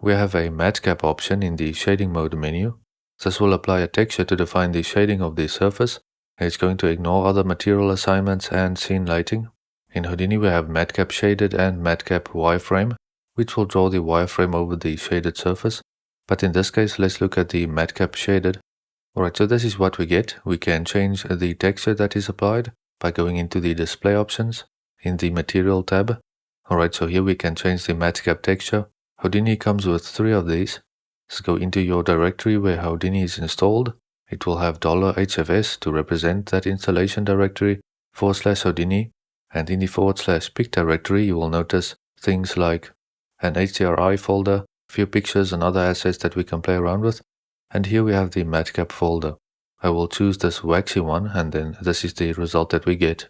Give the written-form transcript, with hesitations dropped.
we have a MatCap option in the shading mode menu. This will apply a texture to define the shading of the surface. It's going to ignore other material assignments and scene lighting. In Houdini, we have MatCap Shaded and MatCap Wireframe, which will draw the wireframe over the shaded surface. But in this case, let's look at the MatCap Shaded. Alright, so this is what we get. We can change the texture that is applied by going into the display options in the material tab. Alright, so here we can change the MatCap texture. Houdini comes with 3 of these. Let's go into your directory where Houdini is installed. It will have $HFS to represent that installation directory, /Houdini, and in the /pic directory you will notice things like an HDRI folder, few pictures and other assets that we can play around with. And here we have the MatCap folder. I will choose this waxy one, and then this is the result that we get.